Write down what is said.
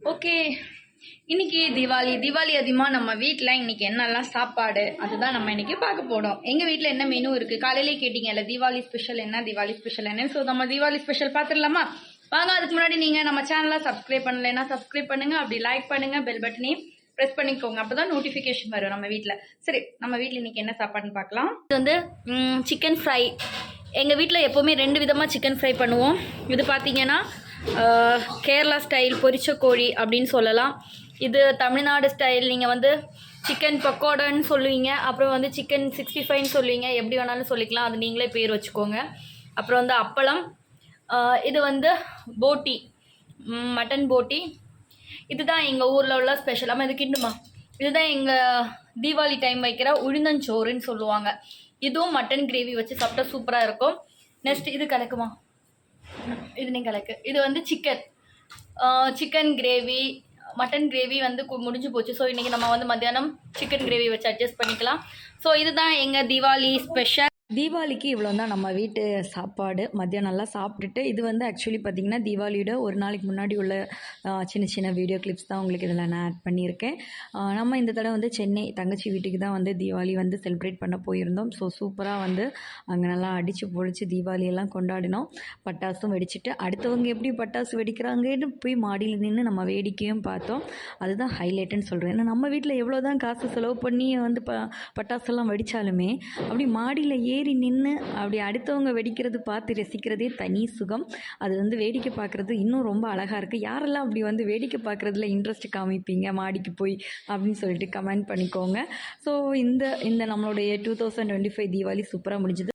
Okay, இன்னைக்கு தீபாவளி அதிகமாக நம்ம வீட்டில் இன்னைக்கு என்னெல்லாம் சாப்பாடு அதுதான் நம்ம இன்னைக்கு பார்க்க போறோம். எங்கள் வீட்டில் என்ன மெனு இருக்குது காலையிலே கேட்டிங்கல்ல, தீபாவளி ஸ்பெஷல் என்ன. ஸோ நம்ம தீபாவளி ஸ்பெஷல் பார்த்துடலாமா? வாங்க. அதுக்கு முன்னாடி நீங்கள் நம்ம சேனலை சப்ஸ்கிரைப் பண்ணலைன்னா சப்ஸ்கிரைப் பண்ணுங்கள், அப்படி லைக் பண்ணுங்கள், பெல் பட்டனையும் ப்ரெஸ் பண்ணிக்கோங்க, அப்போ தான் நோட்டிஃபிகேஷன் வரும் நம்ம வீட்டில். சரி, நம்ம வீட்டில் இன்னைக்கு என்ன சாப்பாடுன்னு பார்க்கலாம். இது வந்து சிக்கன் ஃப்ரை. எங்கள் வீட்டில் எப்போவுமே 2 விதமாக சிக்கன் ஃப்ரை பண்ணுவோம். இது பார்த்தீங்கன்னா கேரளா ஸ்டைல் பொரிச்ச கோழி அப்படின்னு சொல்லலாம். இது தமிழ்நாடு ஸ்டைல் நீங்கள் வந்து சிக்கன் பக்கோடான்னு சொல்லுவீங்க, அப்புறம் வந்து சிக்கன் 65ன்னு சொல்லுவீங்க, எப்படி வேணாலும் சொல்லிக்கலாம், அது நீங்களே பேர் வச்சுக்கோங்க. அப்புறம் வந்து அப்பளம். இது வந்து போட்டி, மட்டன் போட்டி. இதுதான் எங்கள் ஊரில் உள்ள ஸ்பெஷல். ஆமாம், இது கிண்டுமா. இதுதான் எங்கள் தீபாவளி டைம் வைக்கிற உளுந்தஞ்சோறுன்னு சொல்லுவாங்க. இதுவும் மட்டன் கிரேவி வச்சு சாப்பிட்டா சூப்பராக இருக்கும். நெக்ஸ்ட் இது கலக்குமா, இது நீங்கள் கலக்கு. இது வந்து சிக்கன் கிரேவி, மட்டன் கிரேவி வந்து முடிஞ்சு போச்சு. ஸோ இன்றைக்கி நம்ம வந்து மத்தியானம் சிக்கன் கிரேவி வச்சு அட்ஜஸ்ட் பண்ணிக்கலாம். ஸோ இதுதான் எங்கள் தீபாவளி ஸ்பெஷல். தீபாவளிக்கு இவ்வளோ தான் நம்ம வீட்டு சாப்பாடு. மதியம் நல்லா சாப்பிட்டுட்டு, இது வந்து ஆக்சுவலி பார்த்திங்கன்னா தீபாவளியோட ஒரு நாளைக்கு முன்னாடி உள்ள சின்ன சின்ன வீடியோ கிளிப்ஸ் தான் உங்களுக்கு இதில் நான் ஆட் பண்ணியிருக்கேன். நம்ம இந்த தடவை வந்து சென்னை தங்கச்சி வீட்டுக்கு தான் வந்து தீபாவளி வந்து செலிப்ரேட் பண்ண போயிருந்தோம். ஸோ சூப்பராக வந்து அங்கே நல்லா அடித்து பொழிச்சு தீபாவளியெல்லாம் கொண்டாடினோம். பட்டாசும் வெடிச்சிட்டு, அடுத்தவங்க எப்படி பட்டாசு வெடிக்கிறாங்கன்னு போய் மாடியில் நின்று நம்ம வேடிக்கையும் பார்த்தோம். அதுதான் ஹைலைட்டுன்னு சொல்கிறேன். ஏன்னா நம்ம வீட்டில் எவ்வளோ தான் காசு செலவு பண்ணி வந்து பட்டாசெல்லாம் வெடித்தாலுமே அப்படி மாடியில் ஏறி நின்று அப்படி அடுத்தவங்க வெடிக்கிறது பார்த்து ரசிக்கிறதே தனி சுகம். அது வந்து வேடிக்கை பார்க்குறது இன்னும் ரொம்ப அழகாக இருக்குது. யாரெல்லாம் அப்படி வந்து வேடிக்கை பார்க்குறதுல இன்ட்ரெஸ்ட் காமிப்பீங்க மாடிக்கு போய் அப்படின்னு சொல்லிட்டு கமெண்ட் பண்ணிக்கோங்க. ஸோ இந்த நம்மளுடைய 2025 தீபாவளி சூப்பராக முடிஞ்சுது.